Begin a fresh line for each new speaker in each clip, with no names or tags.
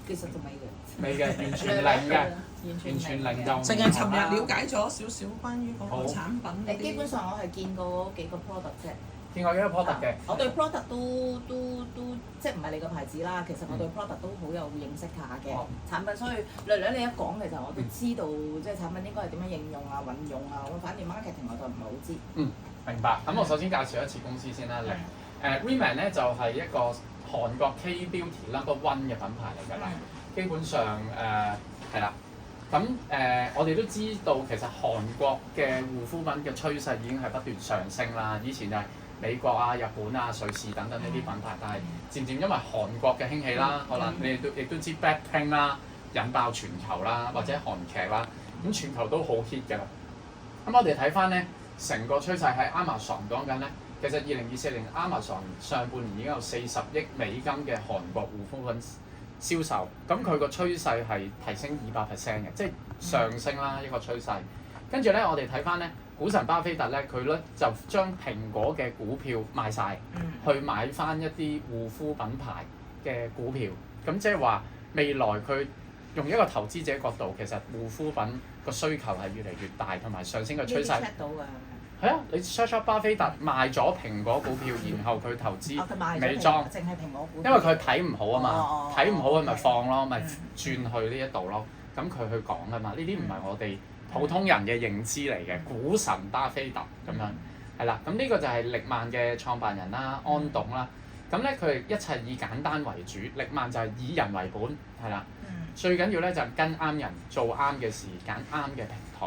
其實就未嘅。
未嘅，完全零嘅，完全零就。
淨係尋日了解咗少少關於嗰個產品嗰啲。
基本上我係見過嗰幾個 product 啫。
見過幾個 product 嘅。
我對 product 都即係唔係你個牌子啦，其實我對 product 都好有認識下嘅產品，所以略略你一講其實我都知道即係產品應該係點樣應用啊、運用啊。我反而 marketing 我就唔係好知。
明白。咁我首先介紹一次公司先啦。Reman 咧就係一個韓國 K Beauty Number One 嘅品牌嚟㗎啦。基本上係啦。咁我哋都知道其實韓國嘅護膚品嘅趨勢已經係不斷上升啦。以前就係美國啊、日本啊、瑞士等等呢啲品牌，但係漸漸因為韓國嘅興起啦，可能你哋亦都知 Blackpink 啦，引爆全球啦，或者韓劇啦，咁全球都好 hit 㗎啦。咁我哋睇翻咧，成個趨勢喺 Amazon 講緊咧，其實2024年 Amazon 上半年已經有40億美金嘅韓國護膚品銷售，咁佢個趨勢係提升200% 嘅，即係上升啦一個趨勢。跟住咧，我哋睇翻咧，股神巴菲特咧，佢咧就將蘋果嘅股票賣晒，去買翻一啲護膚品牌嘅股票。咁即係話未來佢用一個投資者角度，其實護膚品個需求係越嚟越大，同埋上升嘅趨勢。
check 到㗎。
係啊，你 search up 巴菲特賣咗蘋果股票，然後佢投資美妝，
淨係蘋果股。
因為佢睇唔好啊嘛，睇唔好佢咪放咯，咪轉去呢一度咯。咁佢去講㗎嘛，呢啲唔係我哋普通人嘅認知嚟嘅，股神巴菲特咁樣係啦。咁呢個就係力曼嘅創辦人啦，安董啦。咁咧佢一切以簡單為主，力曼就係以人為本係啦。最緊要咧就係跟啱人，做啱嘅事，揀啱嘅平台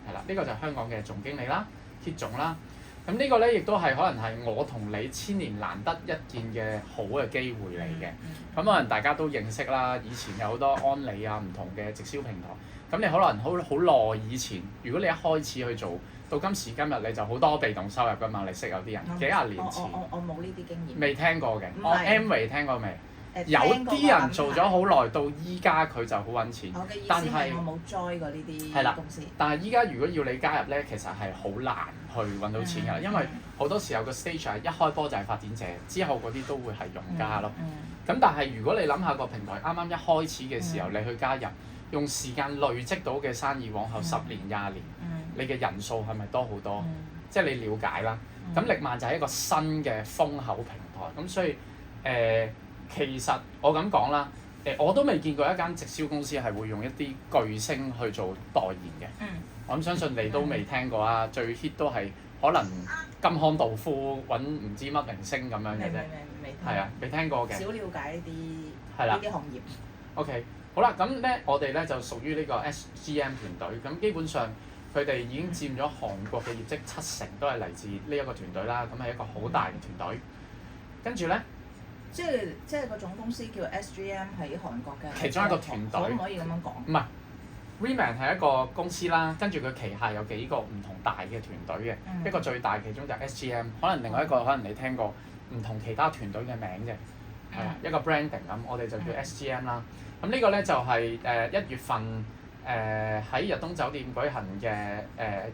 係啦。呢個就係香港嘅總經理啦。總啦，咁呢個咧亦都係可能係我同你千年難得一見嘅好嘅機會嚟嘅。咁可能大家都認識啦，以前有好多安利啊唔同嘅直銷平台。咁你可能好耐以前，如果你一開始去做，到今時今日你就好多被動收入㗎嘛。你識有啲人幾廿年前，
我冇呢啲經驗。
未聽過嘅，我 Amway 聽過未？有啲人做咗好耐，到依家佢就好揾錢。但係
我冇 join 過呢啲公司。
但係依家如果要你加入咧，其實係好難去揾到錢㗎，因為好多時候個 stage 係一開波就係發展者，之後嗰啲都會係用家咯。咁但係如果你諗下個平台啱啱一開始嘅時候，你去加入，用時間累積到嘅生意，往後10年、20年，你嘅人數係咪多好多？即係你了解啦。咁力曼就係一個新嘅風口平台，咁所以其實我咁講啦，我都未見過一間直銷公司係會用一啲巨星去做代言嘅。我諗相信你都未聽過啊，最 hit 都係可能金康道夫揾唔知乜明星咁樣嘅啫。
未聽。
係啊，未聽過嘅。
少了解呢啲行業。
OK， 好啦，咁咧我哋咧就屬於呢個 SGM 團隊，咁基本上佢哋已經佔咗韓國嘅業績70%，都係嚟自呢一個團隊啦。咁係一個好大嘅團隊。跟住咧。
即係個總公司叫 SGM 喺韓國嘅
其中一個團隊，
可唔可以咁樣講？
唔係 Reman 係一個公司啦，跟住佢旗下有幾個唔同大嘅團隊嘅，一個最大其中就係 SGM， 可能另外一個可能你聽過唔同其他團隊嘅名啫，係啦，一個 branding 咁，我哋就叫 SGM 啦。咁呢個咧就係1月份喺日東酒店舉行嘅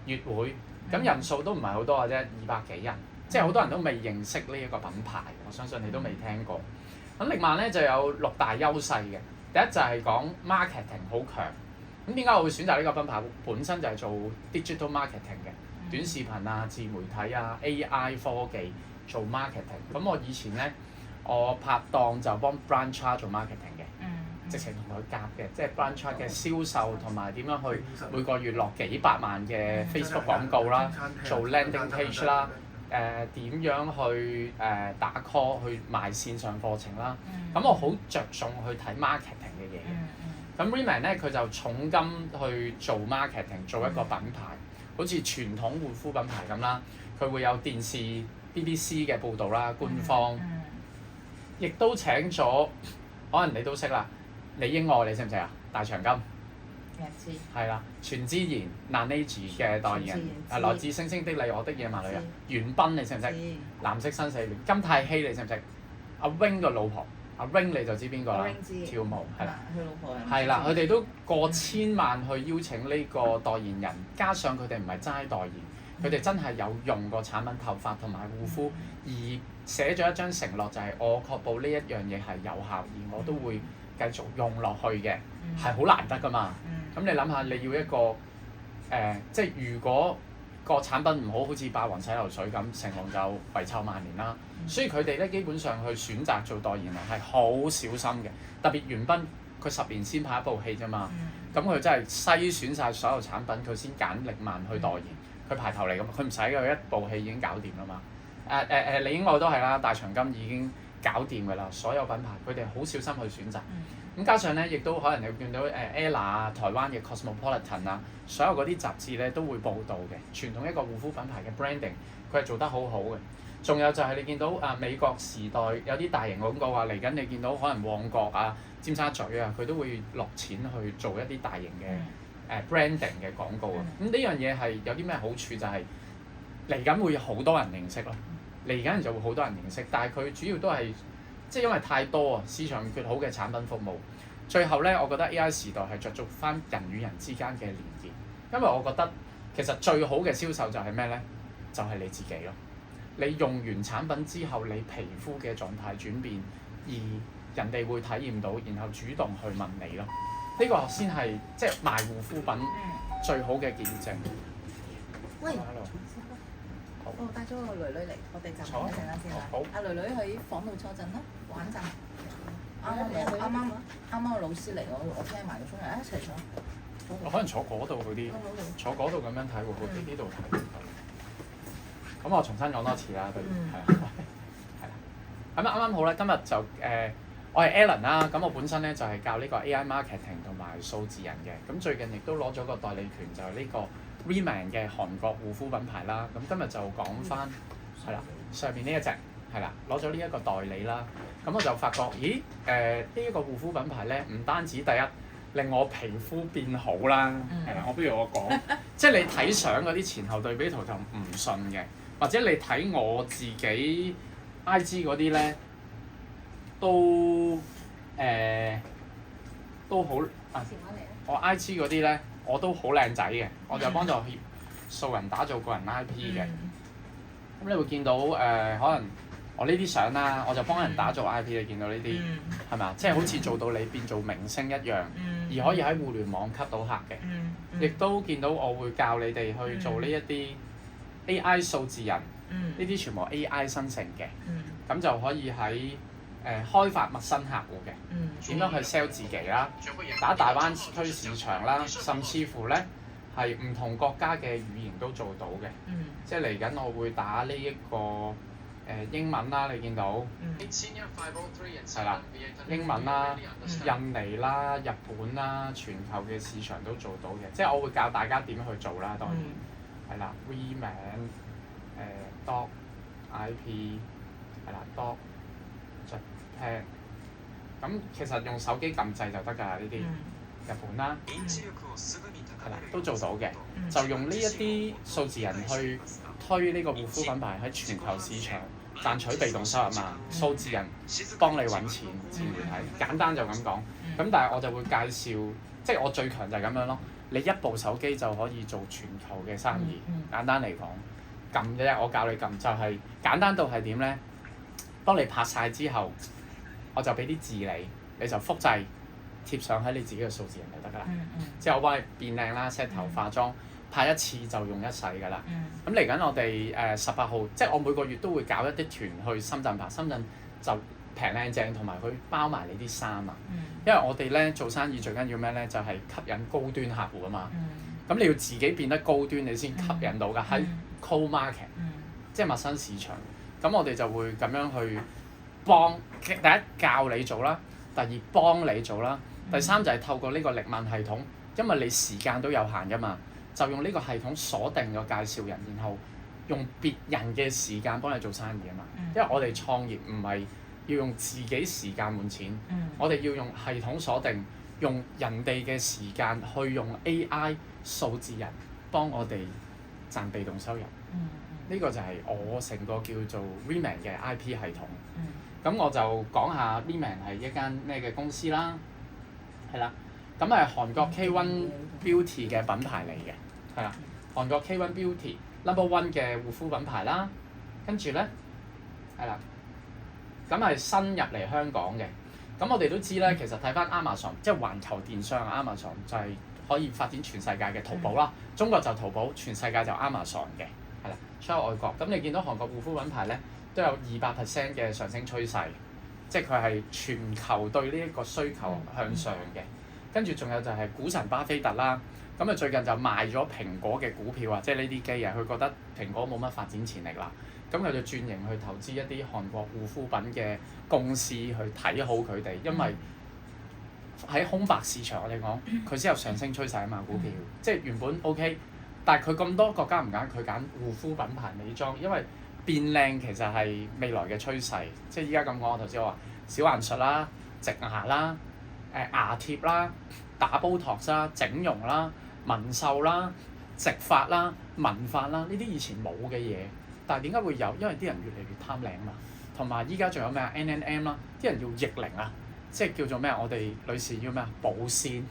月會，咁人數都唔係好多嘅啫，200幾人。即係好多人都未認識呢一個品牌，我相信你都未聽過。咁力曼咧就有6大優勢嘅，第一就係講 marketing 好強。咁點解我會選擇呢個品牌？本身就係做 digital marketing 嘅，短視頻啊、自媒體啊、AI 科技做 marketing。咁我以前咧，我拍檔就幫 Brandcha 做 marketing 嘅，直情同佢夾嘅，即係 Brandcha 嘅銷售同埋點樣去每個月落幾百萬嘅 Facebook 廣告啦，做 landing page 啦。點樣去打 call 去賣線上課程啦？咁我好着重去睇 marketing 嘅嘢嘅。咁 Reman 咧佢就重金去做 marketing， 做一個品牌，好似傳統護膚品牌咁啦。佢會有電視 BBC 嘅報導啦，官方，亦都請咗，可能你都識啦，李英愛你識唔識啊？大長今。係啦，全智賢 Laneige 嘅代言人，來自星星的你，我的野蠻女人，袁彬你識唔識？藍色生死戀，金泰熙你識唔識？阿 Wing 個老婆，阿 Wing 你就知邊個啦？跳舞係啦，
佢老婆
係啦，佢哋都過千萬去邀請呢個代言人，加上佢哋唔係齋代言，佢哋真係有用過產品頭髮同埋護膚，而寫咗一張承諾就係我確保呢一樣嘢係有效，而我都會繼繼續用落去嘅，係好難得噶嘛。咁你諗下，你要一個即係如果個產品唔好，好似霸王洗頭水咁，成龍就遺臭萬年啦。所以佢哋咧基本上去選擇做代言人係好小心嘅，特別袁彬佢10年先拍一部戲啫嘛。咁佢真係篩選晒所有產品，佢先揀力曼去代言，佢排頭嚟㗎嘛，佢唔使㗎，一部戲已經搞掂啦嘛。李英愛都係啦，大長今已經搞掂㗎啦，所有品牌佢哋好小心去選擇。咁加上咧，亦都可能你會見到Ella 啊、台灣嘅 Cosmopolitan 啊，所有嗰啲雜誌咧都會報導嘅。傳統一個護膚品牌嘅 branding，佢係做得好好嘅。仲有就係你見到美國時代有啲大型廣告話嚟緊，你見到可能旺角啊、尖沙咀啊，佢都會落錢去做一啲大型嘅branding 嘅廣告啊。咁呢樣嘢係有啲咩好處？就係嚟緊會有好多人認識咯。嚟緊就會好多人認識，但係佢主要都係即係因為太多啊，市場缺好嘅產品服務。最後咧，我覺得 AI 時代係着重翻人與人之間嘅連結，因為我覺得其實最好嘅銷售就係咩咧？就係你自己咯。你用完產品之後，你皮膚嘅狀態轉變，而人哋會體驗到，然後主動去問你咯。呢個先係即係賣護膚品最好嘅見證。
喂。
Hello。
我帶咗個女女嚟，我哋暫停一陣間先啦。
好。
阿女女喺房度坐陣啦，玩陣。啱啱個老師嚟，我聽埋佢出嚟，一齊坐。
可能坐嗰度好啲，坐嗰度咁樣睇會好啲，呢度睇。咁我重新講多次啦，對，係啦。咁啱好啦，今日就我係 Alan 啦，咁我本身咧就係教呢個 AI marketing 同埋數字人嘅，咁最近亦都攞咗個代理權，就係呢個 Reman 嘅韓國護膚品牌啦。咁今日就講翻係啦，上面呢一隻係啦，攞咗呢一個代理啦。咁我就發覺，咦呢一個護膚品牌咧，唔單止第一令我皮膚變好啦，係啦，不如我講，即係你睇相嗰啲前後對比圖就唔信嘅，或者你睇我自己 IG 嗰啲咧，都好我 IG 嗰啲咧，我都好靚仔嘅，我就幫助素人打造個人 IP 嘅。咁你會見到可能我呢啲相啦，我就幫人打造 IP，你見到呢啲係咪啊？即係好似做到你變做明星一樣，而可以喺互聯網吸到客嘅。亦都見到我會教你哋去做呢一啲 AI 數字人，呢啲全部 AI 生成嘅，咁就可以喺開發陌生客戶嘅，點樣去 sell 自己啦，打大灣區市場啦，甚至乎咧係唔同國家嘅語言都做到嘅，即係嚟緊我會打呢一個英文啦，你見到係啦，英文啦、印尼啦、日本啦，全球嘅市場都做到嘅，即係我會教大家點去做啦，當然係啦 ，Reman Doc IP 係啦 Doc Japan， 咁其實用手機撳掣就得㗎啦，呢啲日本啦，係啦都做到嘅，就用呢一啲數字人去推呢個護膚品牌喺全球市場賺取被動收入嘛，數字人幫你揾錢，自然係簡單就咁講。咁但係我就會介紹，即係我最強就係咁樣咯。你一部手機就可以做全球嘅生意，簡單嚟講，撳啫，我教你撳就係簡單到係點咧？當你拍晒之後，我就俾啲字你就複製貼上喺你自己嘅數字人就得㗎啦。即係我幫你變靚啦、set 頭、化妝。拍一次就用一世㗎啦。咁嚟緊我哋18號，即係我每個月都會搞一啲團去深圳拍，深圳就平靚正，同埋佢包埋你啲衫啊。因為我哋咧做生意最緊要咩咧？就係吸引高端客戶啊嘛。咁你要自己變得高端，你先吸引到㗎。喺 cold market，即係陌生市場。咁我哋就會咁樣去幫第一教你做啦，第二幫你做啦，第三就係透過呢個力問系統，因為你時間都有限㗎嘛。就用呢個系統鎖定個介紹人，然後用別人嘅時間幫你做生意啊嘛。因為我哋創業唔係要用自己時間換錢，我哋要用系統鎖定，用人哋嘅時間去用 AI 數字人幫我哋賺被動收入。呢個就係我成個叫做 Reman 嘅 IP 系統。咁我就講下 Reman 係一間咩嘅公司啦，係啦。咁係韓國 K1 Beauty 嘅品牌嚟嘅，係啦，韓國 K1 Beauty No.1 嘅護膚品牌啦，跟住咧係啦，咁係新入嚟香港嘅，咁我哋都知咧，其實睇翻 Amazon 即係環球電商啊 Amazon 就係可以發展全世界嘅淘寶啦。中國就淘寶，全世界就 Amazon 嘅，係啦，出口外國。咁你見到韓國護膚品牌咧都有200% 嘅上升趨勢，即係佢係全球對呢一個需求向上嘅。跟住仲有就係股神巴菲特啦，咁啊最近就賣咗蘋果嘅股票啊，即係呢啲機啊，佢覺得蘋果冇乜發展潛力啦，咁佢就轉型去投資一啲韓國護膚品嘅公司去睇好佢哋，因為喺空白市場我哋講佢先有上升趨勢啊嘛，股票即係原本 OK， 但係佢咁多國家唔揀，佢揀護膚品牌美妝，因為變靚其實係未來嘅趨勢，即係依家咁講，我頭先我話小顏術啦、植牙啦、牙貼啦、打煲托啦、整容啦、紋繡啦、植髮啦、紋髮啦，呢啲以前冇嘅嘢，但係點解會有？因為啲人越嚟越貪靚嘛，同埋依家仲有咩啊 NNM 啦，啲人要逆齡啊，即係叫做咩啊？我哋女士要咩啊？保鮮，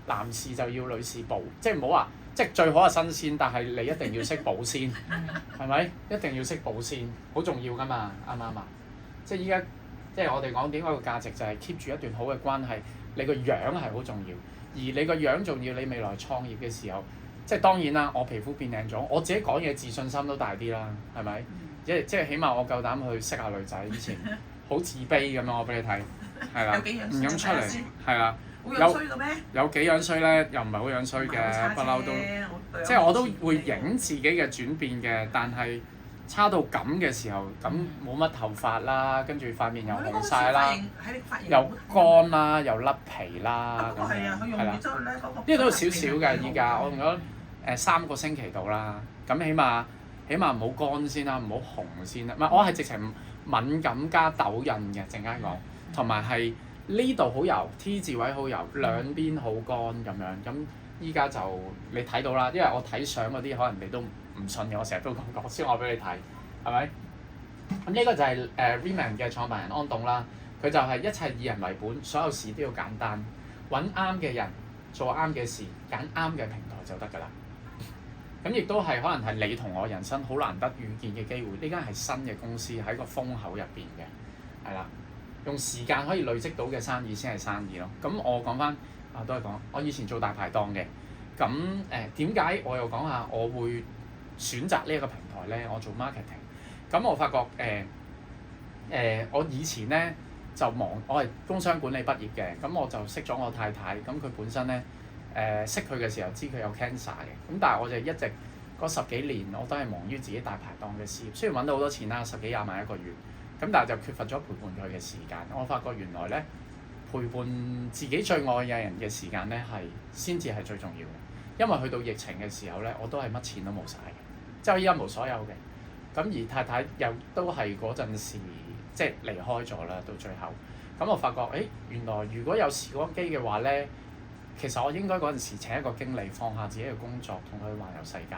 男士就要女士保，即係唔好話即係最好係新鮮，但係你一定要識保鮮，係咪？一定要識保鮮，好重要㗎嘛，啱唔啱啊？即係依家。即係我哋講點解個價值就係 keep 住一段好嘅關係，你個樣係好重要，而你個樣重要，你未來創業嘅時候，即係當然啦，我皮膚變靚咗，我自己講嘢自信心都大啲啦，係咪？即係起碼我夠膽去識下女仔，以前好自卑咁樣，我俾你睇，係啦，唔敢出嚟，係啦，
好樣衰嘅咩？
有幾樣衰咧？又唔係好樣衰嘅，不嬲都，即係我都會影自己嘅轉變嘅，但係。差到咁嘅時候，咁冇乜頭髮啦，跟住塊面又紅晒啦，又乾啦，又甩皮啦，咁樣係啦。呢個都少少嘅依家，我用咗3個星期到啦。咁起碼唔好乾先啦，唔好紅先啦。唔係我係直情敏感加痘印嘅，陣間講，同埋係呢度好油 T 字位好油，兩邊好乾咁樣。咁依家就你睇到啦，因為我睇相嗰啲可能你都唔信嘅，我成日都咁講，先話俾你睇，係咪？咁呢個就係Reman 嘅創辦人安棟啦，佢就係一切以人為本，所有事都要簡單，揾啱嘅人，做啱嘅事，揀啱嘅平台就得㗎啦。咁亦都係可能係你同我人生好難得遇見嘅機會，呢間係新嘅公司喺個風口入邊嘅，係啦，用時間可以累積到嘅生意先係生意咯。咁我講翻都係講，我以前做大排檔嘅，咁點解我又講下我會選擇呢一個平台咧？我做 marketing，咁我發覺我以前咧就忙，我係工商管理畢業嘅，咁我就識咗我太太，咁佢本身咧識佢嘅時候知佢有 cancer 嘅，咁但係我就一直嗰10幾年我都係忙於自己大排檔嘅事業，雖然揾到好多錢啦，10幾20萬一個月，咁但係就缺乏咗陪伴佢嘅時間。我發覺原來咧陪伴自己最愛嘅人嘅時間咧係先至係最重要嘅，因為去到疫情嘅時候咧，我都係乜錢都冇晒嘅。即係我一無所有嘅，咁而太太又都係嗰陣時即係離開咗啦，到最後，咁我發覺原來如果有時光機嘅話咧，其實我應該嗰陣時請一個經理，放下自己嘅工作，同佢環遊世界。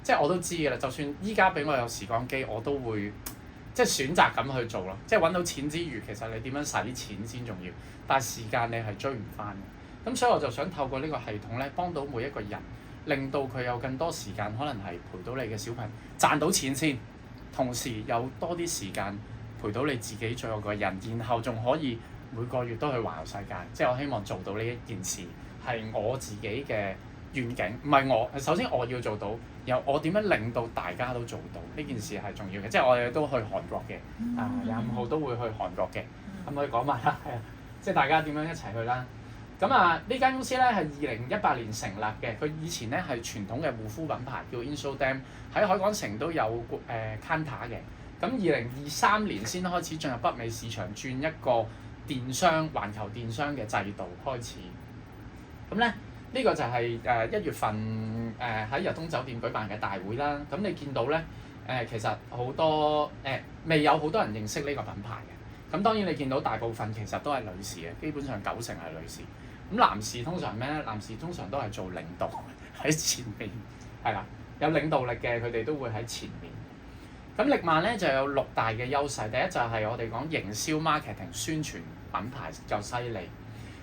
即係我都知嘅啦，就算依家俾我有時光機，我都會即係選擇咁去做咯。即係揾到錢之餘，其實你點樣使錢先重要，但係時間你係追唔翻嘅。咁所以我就想透過呢個系統咧，幫到每一個人。令到佢有更多時間，可能係陪到你嘅小朋友賺到錢先，同時有多啲時間陪到你自己最愛嘅人，然後仲可以每個月都去環遊世界。即係我希望做到呢一件事係我自己嘅願景，唔係我首先我要做到，然後我點樣令到大家都做到呢件事係重要嘅。即係我哋都去韓國嘅，25號都會去韓國嘅，可唔可以講埋啦？係啊，即係大家點樣一齊去啦？咁呢間公司咧係2018年成立嘅，佢以前咧係傳統嘅護膚品牌叫 Insodam， 喺海港城都有counter 嘅。咁2023年先開始進入北美市場，轉一個電商環球電商嘅制度開始。咁咧呢個就係1月份喺日東酒店舉辦嘅大會啦。咁你見到咧其實好多未有好多人認識呢個品牌嘅。咁當然你見到大部分其實都係女士嘅，基本上90%係女士。咁男士通常咩咧？男士通常都係做領導喺前面，係啦，有領導力嘅佢哋都會喺前面。咁力曼咧就有6大嘅優勢，第一就係我哋講營銷 marketing 宣傳品牌就犀利。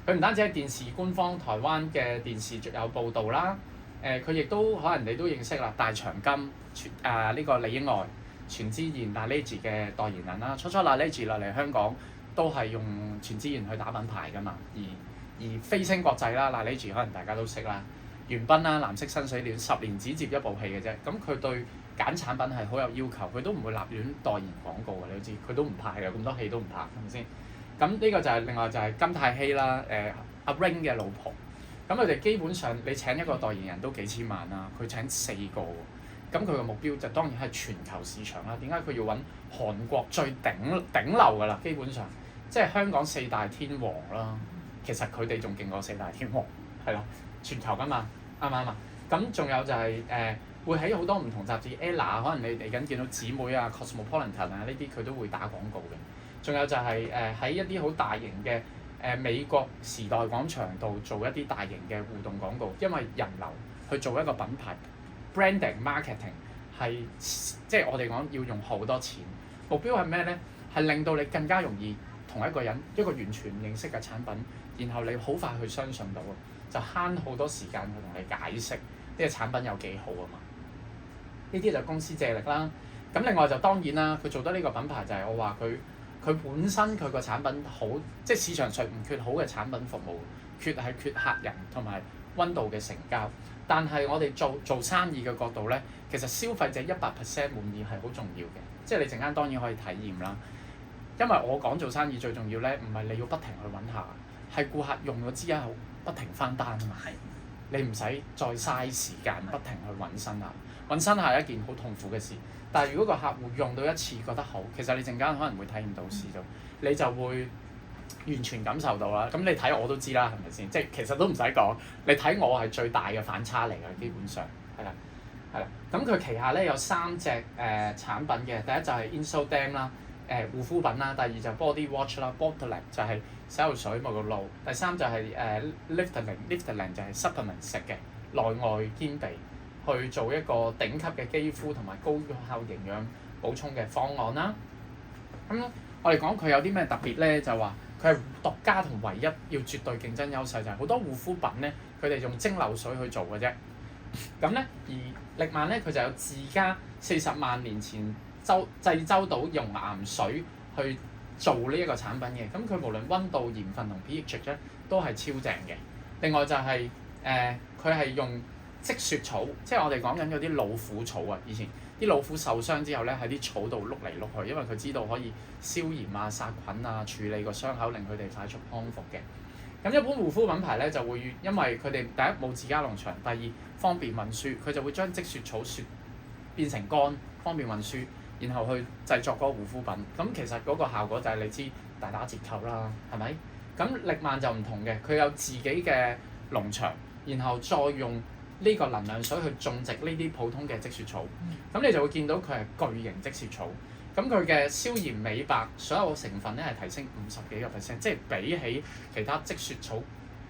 佢唔單止喺電視官方台灣嘅電視有報導啦，佢亦都可能你都認識啦，大長今呢個李英愛、全智賢 Laneige 嘅代言人啦，初初 Laneige 落嚟香港都係用全資源去打品牌㗎嘛。而飛星國際啦，Laneige可能大家都識啦，元彬啦，藍色生水戀10年只接一部戲嘅啫。咁佢對揀產品係好有要求，佢都唔會立亂代言廣告嘅，你都知佢都唔拍嘅，咁多戲都唔拍，係咪先？咁呢個就係另外就係金泰熙啦，阿 Ring 嘅老婆。咁佢哋基本上你請一個代言人都幾千萬啦，佢請4個喎。咁佢個目標就當然係全球市場啦。點解佢要揾韓國最頂流㗎啦？基本上即係香港4大天王啦，其實佢哋仲勁過4大天王，係啦，全球㗎嘛，啱唔啱啊？咁仲有就係會喺好多唔同雜誌 Ella 可能你嚟緊見到姊妹啊、Cosmopolitan 啊呢啲佢都會打廣告嘅。仲有就係喺一啲好大型嘅美國時代廣場度做一啲大型嘅互動廣告，因為人流去做一個品牌 branding marketing 係即係我哋講要用好多錢，目標係咩咧？係令到你更加容易同一個人一個完全唔認識嘅產品，然後你好快去相信到，就慳好多時間去同你解釋呢個產品有幾好啊嘛。呢啲就公司借力啦。咁另外就當然啦，佢做得呢個品牌就係我話佢本身佢個產品好，即係市場上唔缺好嘅產品服務，缺客人同埋溫度嘅成交。但係我哋做生意嘅角度咧，其實消費者100% 滿意係好重要嘅。即係你陣間當然可以體驗啦。因為我講做生意最重要咧，唔係你要不停去揾客，係顧客用咗之後不停翻單啊嘛。你唔使再嘥時間不停去揾新客，揾新客係一件好痛苦嘅事。但係如果個客戶用到一次覺得好，其實你陣間可能會體驗到試到，你就會完全感受到啦。咁你睇我都知啦，係咪先？即係其實都唔使講，你睇我係最大嘅反差嚟㗎，基本上係啦，係啦。咁佢旗下咧有3隻產品嘅，第一就係 Insodam 啦，護膚品啦，第二就 Body Watch 啦 ，Botalag 就係洗頭水沐浴露，第三就係Liftering 就係 supplement 食嘅內外兼備。去做一個頂級嘅肌膚同埋高效營養補充嘅方案啦。咁我哋講佢有啲咩特別咧？就話佢係獨家同唯一要絕對競爭優勢，就係好多護膚品咧，佢哋用蒸餾水去做嘅啫。咁咧，而力曼咧佢就有自家40萬年前濟州島熔岩水去做呢一個產品嘅。咁佢無論溫度、鹽分同 pH 咧都係超正嘅。另外就係佢係用積雪草，即係我哋講緊嗰啲老虎草啊！以前啲老虎受傷之後咧，喺啲草度碌嚟碌去，因為佢知道可以消炎啊、殺菌啊、處理個傷口，令佢哋快速康復嘅。咁一般護膚品牌咧就會因為佢哋第一冇自家農場，第二方便運輸，佢就會將積雪草雪變成乾，方便運輸，然後去製作嗰個護膚品。咁其實嗰個效果就係你知大打折扣啦，係咪？咁力曼就唔同嘅，佢有自己嘅農場，然後再用呢個能量水去種植呢啲普通嘅積雪草，咁你就會見到佢係巨型積雪草。咁佢嘅消炎美白所有成分咧係提升50幾個%，即係比起其他積雪草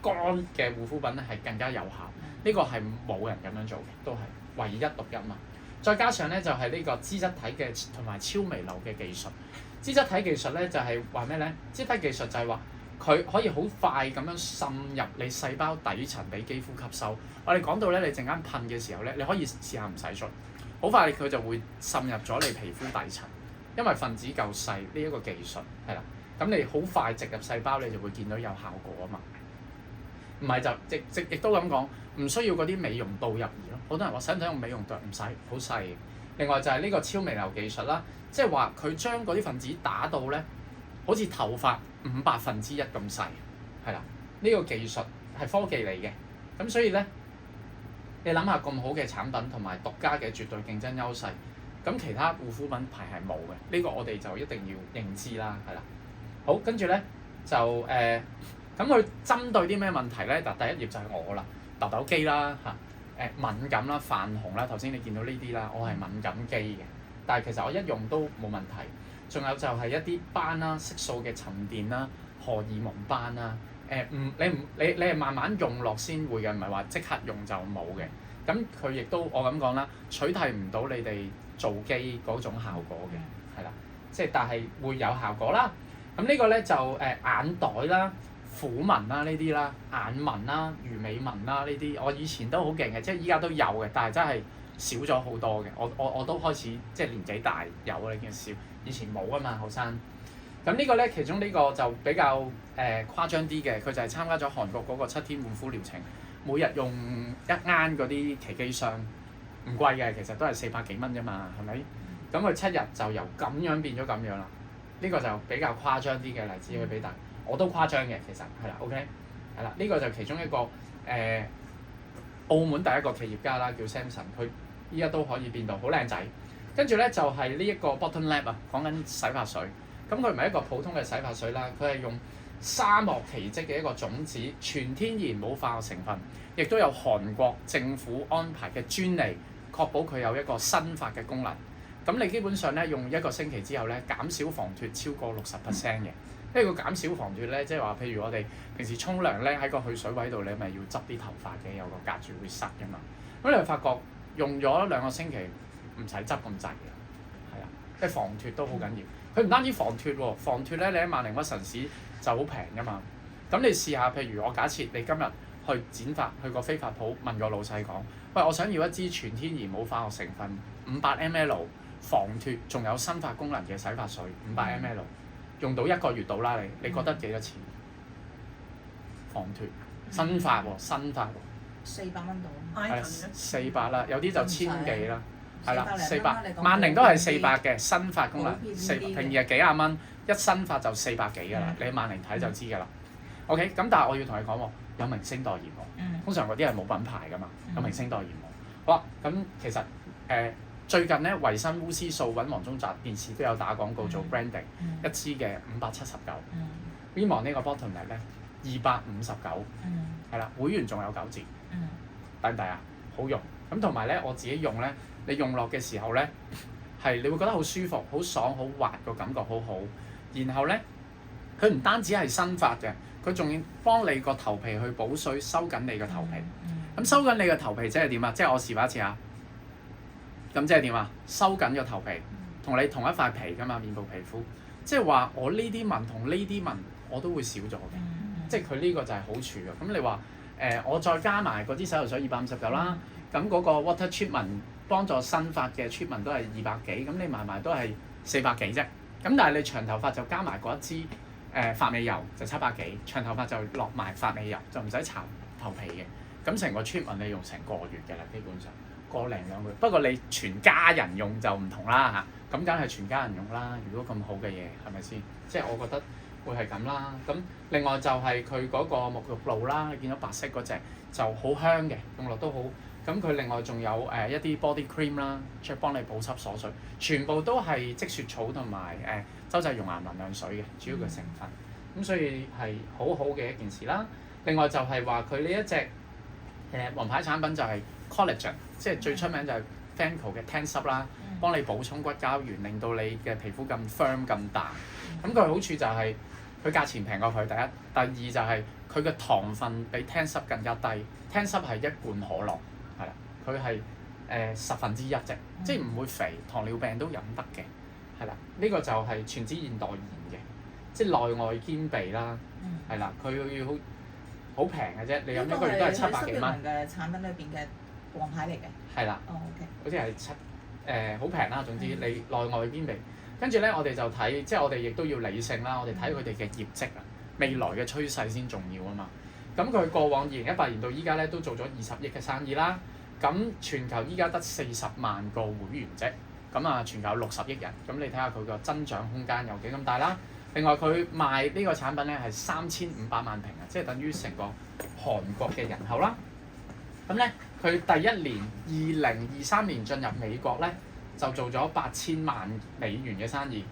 乾嘅護膚品咧係更加有效。呢個係冇人咁樣做嘅，都係唯一獨一嘛。再加上咧就係呢個脂質體嘅同埋超微流嘅技術。脂質體技術咧就係話咩咧？脂質體技術就係話佢可以好快咁樣滲入你細胞底層俾肌膚吸收。我哋講到咧，你陣間噴嘅時候咧，你可以試下唔使捽，好快佢就會滲入咗你皮膚底層，因為分子夠細呢一個技術係啦。咁你好快植入細胞，你就會見到有效果啊嘛。唔係就亦都咁講，唔需要嗰啲美容導入儀咯。好多人話使唔使用美容導入？唔使，好細。另外就係呢個超微流技術啦，即係話佢將嗰啲分子打到咧，好似頭髮1/5咁細，係啦。呢個技術係科技嚟嘅，咁所以咧。你諗下咁好嘅產品同埋獨家嘅絕對競爭優勢，咁其他護膚品牌係冇嘅，呢個我哋就一定要認知啦，係啦。好，跟住咧就咁佢針對啲咩問題咧？嗱，第一頁就係我啦，痘痘肌啦嚇，敏感啦、泛紅啦，頭先你見到呢啲啦，我係敏感肌嘅，但係其實我一用都冇問題。仲有就係一啲斑啦、色素嘅沉澱啦、荷爾蒙斑啦。你係慢慢用落先會嘅，唔係話即刻用就冇嘅。咁佢亦都我咁講啦，取替唔到你哋做肌嗰種效果嘅，係啦，即係但係會有效果啦。咁呢個咧就眼袋啦、虎紋啦呢啲啦、眼紋啦、魚尾紋啦呢啲，我以前都好勁嘅，即係依家都有嘅，但係真係少咗好多嘅。我都開始即係年紀大有呢件事，以前冇啊嘛後生。咁呢個咧，其中呢個就比較誇張啲嘅，佢就係參加咗韓國嗰個7天護膚療程，每日用1盎嗰啲奇蹟霜，唔貴嘅，其實都係400幾蚊啫嘛，係咪？咁佢7日就由咁樣變咗咁樣啦。呢個就比較誇張啲嘅例子去俾大家，我都誇張嘅，其實係啦 ，OK， 係啦，呢個就其中一個澳門第一個企業家啦，叫 Samson， 佢依家都可以變到好靚仔。跟住咧就係呢一個 Bottom Lab 啊，講緊洗髮水。咁佢唔係一個普通嘅洗髮水啦，佢係用沙漠奇蹟嘅一個種子，全天然冇化學成分，亦都有韓國政府安排嘅專利，確保佢有一個新髮嘅功能。咁你基本上咧用1個星期之後咧，減少防脫超過60% 嘅。呢個減少防脫咧，即係話譬如我哋平時沖涼咧喺個去水位度，你咪要執啲頭髮嘅，有個隔住會塞㗎嘛。咁你會發覺用咗2個星期唔使執咁滯嘅，係啊，即係防脫都好緊要。佢唔單止防脫喎，防脫咧你喺萬寧屈臣氏就好平㗎嘛。咁你試下，譬如我假設你今日去剪髮，去個飛髮鋪問個老細講，喂，我想要一支全天然冇化學成分500 ml 防脫仲有新髮功能嘅洗髮水500 ml， 用到1個月到啦，你覺得幾多錢？防脫新髮喎，新髮喎
400蚊到。
係400啦，有啲就1000幾啦。係啦，400，萬寧都係400嘅新髮功能，平時係幾廿蚊，一新髮就400幾㗎啦。你喺萬寧睇就知㗎啦。OK， 咁但係我要同你講喎，有明星代言喎。通常嗰啲係冇品牌㗎嘛，有明星代言喎。好啊，咁其實最近咧維生烏絲素揾黃宗澤電視都有打廣告做 branding，一支嘅579。Rimmel 呢個 bottom lab 咧259，係啦，會員仲有9折，抵唔抵啊？好用。咁同埋咧，我自己用咧，你用落嘅時候咧，係你會覺得好舒服、好爽、好滑，個感覺好好。然後咧，佢唔單止係新髮嘅，佢仲要幫你個頭皮去補水、收緊你個頭皮。咁收緊你個頭皮即係點啊？即係我示範一次啊！咁即係點啊？收緊個頭皮，同你同一塊皮㗎嘛，面部皮膚。即係話我呢啲紋同呢啲紋我都會少咗嘅，即係佢呢個就係好處㗎。咁你話我再加埋嗰支洗頭水259啦。咁嗰個 water treatment 幫助新髮嘅 treatment 都係200幾，咁你埋都係400幾啫。咁但係你長頭髮就加埋嗰一支髮尾油就700幾，長頭髮就落埋髮尾油就唔使搽頭皮嘅。咁成個 treatment 你用成個月嘅啦，基本上個零2個月。不過你全家人用就唔同啦嚇，咁梗係全家人用啦。如果咁好嘅嘢係咪先？即係我覺得會係咁啦。咁另外就係佢嗰個沐浴露啦，你見到白色嗰隻就好香嘅，用落都好。咁佢另外仲有一啲 body cream 啦，即係幫你補濕鎖水，全部都係積雪草同埋周濟熔岩能量水嘅主要嘅成分。咁所以係好好嘅一件事啦。另外就係話佢呢一隻王牌產品就係 collagen， 即係最出名就係 Fancl 嘅 Tensub 啦，幫你補充骨膠原，令到你嘅皮膚咁 firm 咁彈。咁佢好處就係佢價錢平過佢，第一，第二就係佢嘅糖分比 Tensub 更加低。Tensub 係1罐可樂。係啦，佢係1/10啫，即係唔會肥，糖尿病都飲得嘅。係啦，呢個就係全脂現代言嘅，即係內外兼備啦。係啦，佢要好平嘅啫，你飲一個月都係700幾蚊。
嘅產品裏邊嘅王牌嚟嘅。
係啦。
哦 OK。
好似係好平啦，總之你內外兼備。跟住咧，我哋就睇，即係我哋亦都要理性啦。我哋睇佢哋嘅業績啊，未來嘅趨勢先重要啊嘛。咁佢過往2018年到依家咧都做咗20億嘅生意啦。咁全球依家得40萬個會員啫。咁啊，全球有60億人。咁你睇下佢個增長空間有幾咁大啦。另外佢賣呢個產品咧係3500萬瓶啊，即係等於成個韓國嘅人口啦。咁咧，佢第一年2023年進入美國咧就做咗8000萬美元嘅生意。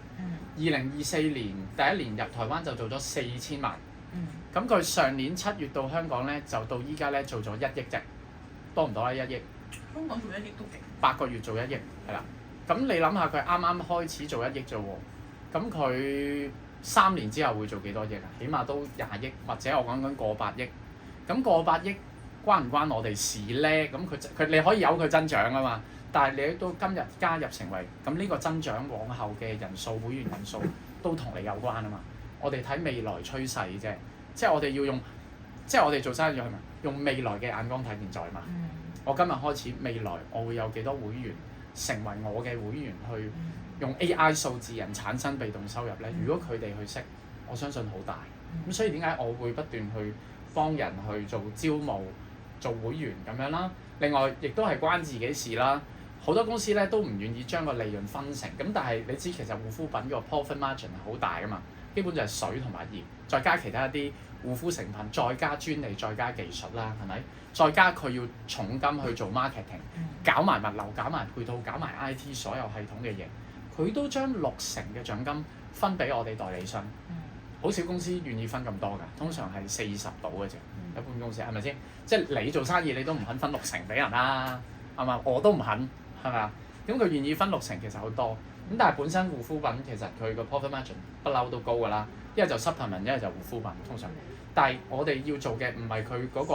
2024年第一年入台灣就做咗4000萬。咁佢上年7月到香港咧，就到依家咧做咗1億啫，多唔多咧？1億。
香港做1億都勁。
8個月做1億，係啦。咁你諗下佢啱啱開始做1億啫喎，咁佢3年之後會做幾多億啊？起碼都20億，或者我講緊過百億。咁過百億關唔關我哋事咧？咁佢你可以有佢增長啊嘛，但係你都今日加入成為咁呢個增長往後嘅人數會員人數都同你有關啊嘛。我哋睇未來趨勢啫。即係我哋要用，即係我哋做生意係咪用未來嘅眼光睇現在嘛？我今日開始，未來我會有幾多會員成為我嘅會員去用 AI 數字人產生被動收入咧，如果佢哋去識，我相信好大。咁所以點解我會不斷去幫人去做招募、做會員咁樣啦？另外亦都係關自己事啦。好多公司咧都唔願意將個利潤分成，咁但係你知其實護膚品個 profit margin 係好大噶嘛，基本就係水同埋鹽，再加其他一啲護膚成分，再加專利，再加技術啦，係咪？再加佢要重金去做 marketing，搞埋物流，搞埋配套，搞埋 IT 所有系統嘅嘢，佢都將60%嘅獎金分俾我哋代理商。好少公司願意分咁多㗎，通常係40%到嘅啫。一般公司係咪先？即係你做生意你都唔肯分60%俾人啦，係嘛？我都唔肯。係咪啊？咁佢願意分60%其實好多，咁但係本身護膚品其實佢個 profit margin 不嬲都高㗎啦，一係就 supplement，一係就護膚品通常。但係我哋要做嘅唔係佢嗰個，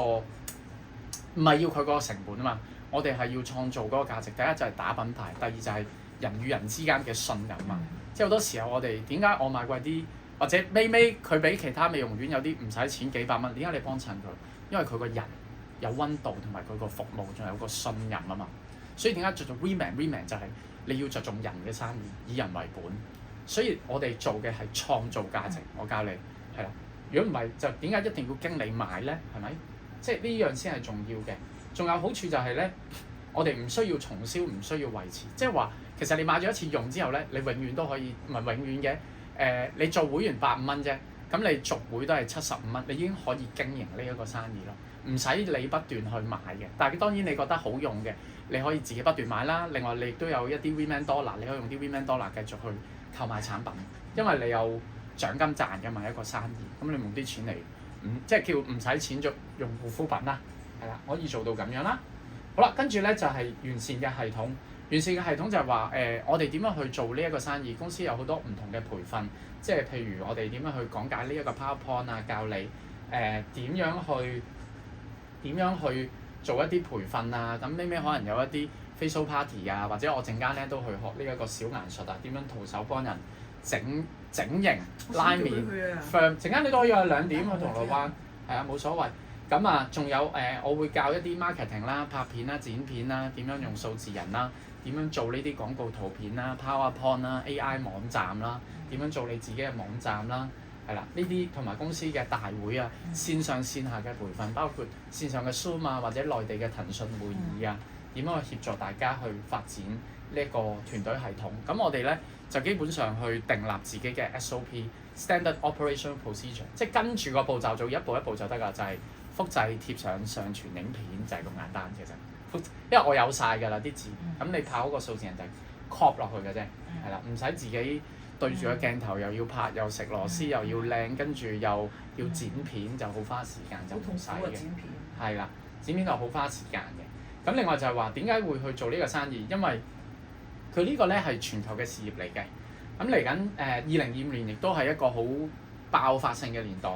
唔係要佢嗰個成本啊嘛，我哋係要創造嗰個價值。第一就係打品牌，第二就係人與人之間嘅信任啊。即係好多時候我哋點解我賣貴啲，或者尾佢比其他美容院有啲唔使錢幾百蚊，點解你幫襯佢？因為佢個人有溫度同埋佢個服務仲有個信任啊嘛。所以點解着重 Reman 就係你要着重人嘅生意，以人為本。所以我哋做嘅係創造價值。我教你係啦。如果唔係，就點解一定要經理買咧？係咪？即係呢樣先係重要嘅。仲有好處就係咧，我哋唔需要重銷，唔需要維持。即係話其實你買咗一次用之後咧，你永遠都可以，唔係永遠嘅。你做會員85蚊啫，咁你續會都係75蚊，你已經可以經營呢一個生意咯。唔使你不斷去買嘅，但係當然你覺得好用嘅，你可以自己不斷買啦。另外你亦都有一啲 Reman Dollar，你可以用啲 Reman Dollar 繼續去購買產品，因為你有獎金賺嘅嘛一個生意。咁你用啲錢嚟，即係叫唔使錢就用護膚品啦，係啦，可以做到咁樣啦。好啦，跟住咧就係完善嘅系統。完善嘅系統就係話我哋點樣去做呢一個生意？公司有好多唔同嘅培訓，即係譬如我哋點樣去講解呢一個 PowerPoint 啊，教你點樣去做一啲培訓啊？咁咩可能有一啲 facial party 啊，或者我陣間咧都去學呢一個小顏術啊，點樣徒手幫人整形、拉面、firm。陣間你都可以去2點去銅鑼灣，係啊，冇所謂。咁啊，仲有我會教一啲 marketing 啦、拍片啦、剪片啦，點樣用數字人啦，點樣做呢啲廣告圖片啦、PowerPoint 啦、AI 網站啦，點樣做你自己嘅網站啦。係啦，呢啲同埋公司嘅大會啊，線上線下嘅培訓，包括線上嘅 Zoom 啊，或者內地嘅騰訊會議啊，點樣去協助大家去發展呢一個團隊系統。咁我哋咧就基本上去訂立自己嘅 SOP（Standard Operation Procedure），即係跟住個步驟做，一步一步就得㗎，就係複製貼上傳影片，就係咁簡單其實。因為我有晒㗎啦啲字，咁你跑個數字人就 copy 落去嘅啫，係啦，唔使自己對住個鏡頭又要拍又食螺絲又要靚，跟住又要剪片，就好花時間，就唔使嘅。係啦，剪片就好花時間嘅。咁另外就係話點解會去做呢個生意？因為佢呢個咧係全球嘅事業嚟嘅。咁嚟緊2025年亦都係一個好爆發性嘅年代。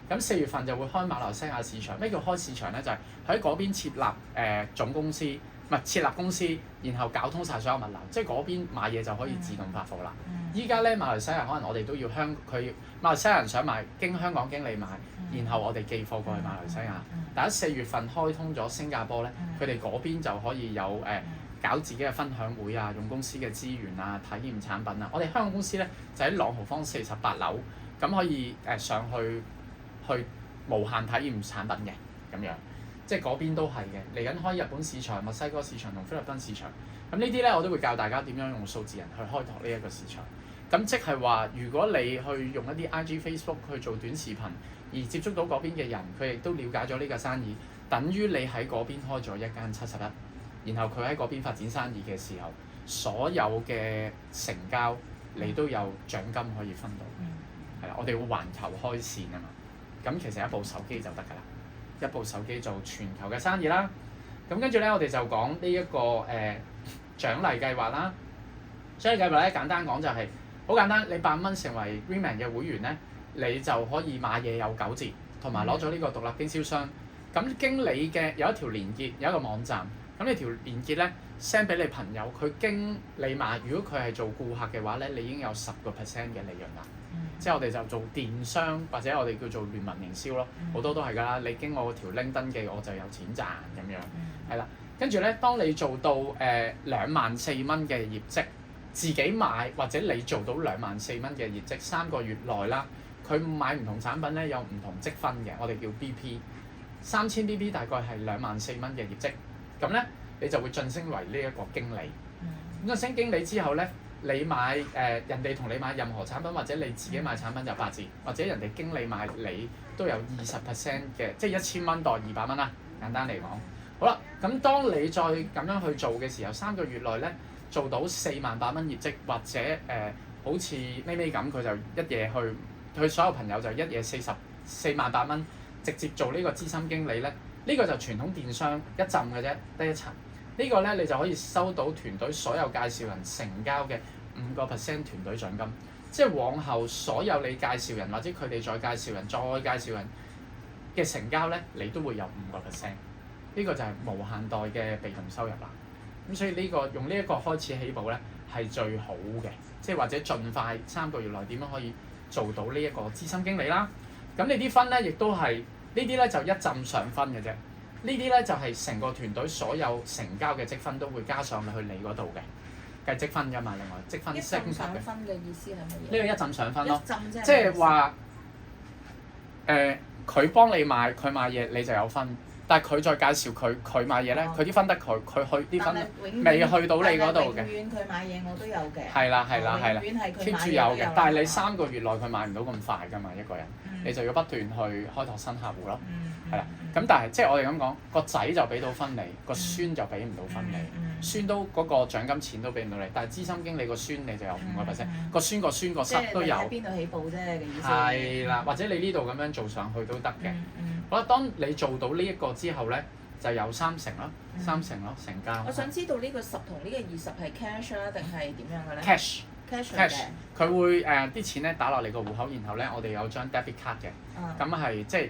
咁4月份就會開馬來西亞市場。咩叫開市場咧？就係喺嗰邊設立總公司，唔係設立公司，然後搞通晒所有物流，即係嗰邊買嘢就可以自動發貨啦。依家咧馬來西亞可能我哋都要馬來西亞人想買，經香港經理買，然後我哋寄貨過去馬來西亞。但喺4月份開通咗新加坡咧，佢哋嗰邊就可以有搞自己嘅分享會啊，用公司嘅資源啊，體驗產品啊。我哋香港公司咧就喺朗豪坊48樓，咁可以上去無限體驗產品嘅咁樣，即係嗰邊都係嘅。嚟緊開日本市場、墨西哥市場同菲律賓市場，咁呢啲咧我都會教大家點樣用數字人去開拓呢一個市場。咁即係話，如果你去用一啲 IG、Facebook 去做短視頻，而接觸到嗰邊嘅人，佢亦都了解咗呢個生意，等於你喺嗰邊開咗一間71，然後佢喺嗰邊發展生意嘅時候，所有嘅成交你都有獎金可以分到。係啦，我哋會環球開線啊嘛。咁其實一部手機就得㗎啦，一部手機做全球嘅生意啦。咁跟住咧，我哋就講呢一個獎勵計劃啦。獎勵計劃咧，簡單講就係好簡單，你85蚊成為 Reman 嘅會員咧，你就可以買嘢有9折，同埋攞咗呢個獨立經銷商。咁經理嘅有一條連結，有一個網站。咁呢條連結咧 send 俾你朋友，佢經你買，如果佢係做顧客嘅話咧，你已經有10% 嘅利潤啦。即係我哋就做電商或者我哋叫做聯盟營銷咯，好多都係㗎啦。你經我條 link 登記，我就有錢賺咁樣，係啦。跟住咧，當你做到24000蚊嘅業績，自己買或者你做到24,000嘅業績3個月內啦，佢買唔同產品咧有唔同積分嘅，我哋叫 BP，3000 BP 大概係24,000嘅業績，咁咧你就會晉升為呢一個經理。咁晉升經理之後咧，你買人哋同你買任何產品或者你自己買產品就8折，或者人哋經理買你都有20% 嘅，即係1000蚊代200蚊啦，簡單嚟講。好啦，咁當你再咁樣去做嘅時候，3個月內咧做到48000蚊業績，或者好似咪咪咁，佢就一夜去，佢所有朋友就一夜48000蚊，直接做呢個資深經理咧，呢個就傳統電商一浸嘅啫，得一層。呢個咧你就可以收到團隊所有介紹人成交嘅5% 團隊獎金，即係往後所有你介紹人或者佢哋再介紹人再介紹人嘅成交咧，你都會有5%。呢個就係無限代嘅被動收入啦。咁所以呢個用呢一個開始起步咧係最好嘅，即係或者盡快3個月內點樣可以做到呢一個資深經理啦。咁你啲分咧亦都係呢啲咧就一浸上分嘅啫。呢啲咧就係成個團隊所有成交嘅積分都會加上去你嗰度嘅，計積分㗎嘛。另外積分升級嘅。一浸上分嘅意思係乜嘢？呢個一浸上分咯，即係話佢幫你買，佢買嘢你就有分。但係佢再介紹佢買嘢咧，佢啲分得佢去啲分未去到你嗰度嘅。
永遠佢買嘢我都有嘅。
係啦，keep 住有嘅。但係你
有
3個月內佢買唔到咁快㗎嘛，一個人，你就要不斷去開拓新客戶咯。係啦，咁但係即係我哋咁講，個仔就俾到分你，個孫就俾唔到分你，孫都嗰個獎金錢都俾唔到你，但係資深經理個孫你就有5%，個孫個孫個室都有。
即係喺邊度起步啫嘅意思。
係啦，或者你呢度咁樣做上去都得嘅。好啦，當你做到呢一個之後咧，就有3成咯，3成咯成交。
我想知道呢個10同呢個20係 cash 啦，定係點樣嘅咧
？cash，佢會啲錢咧打落你個戶口，然後咧我哋有張 debit card 嘅，咁係即係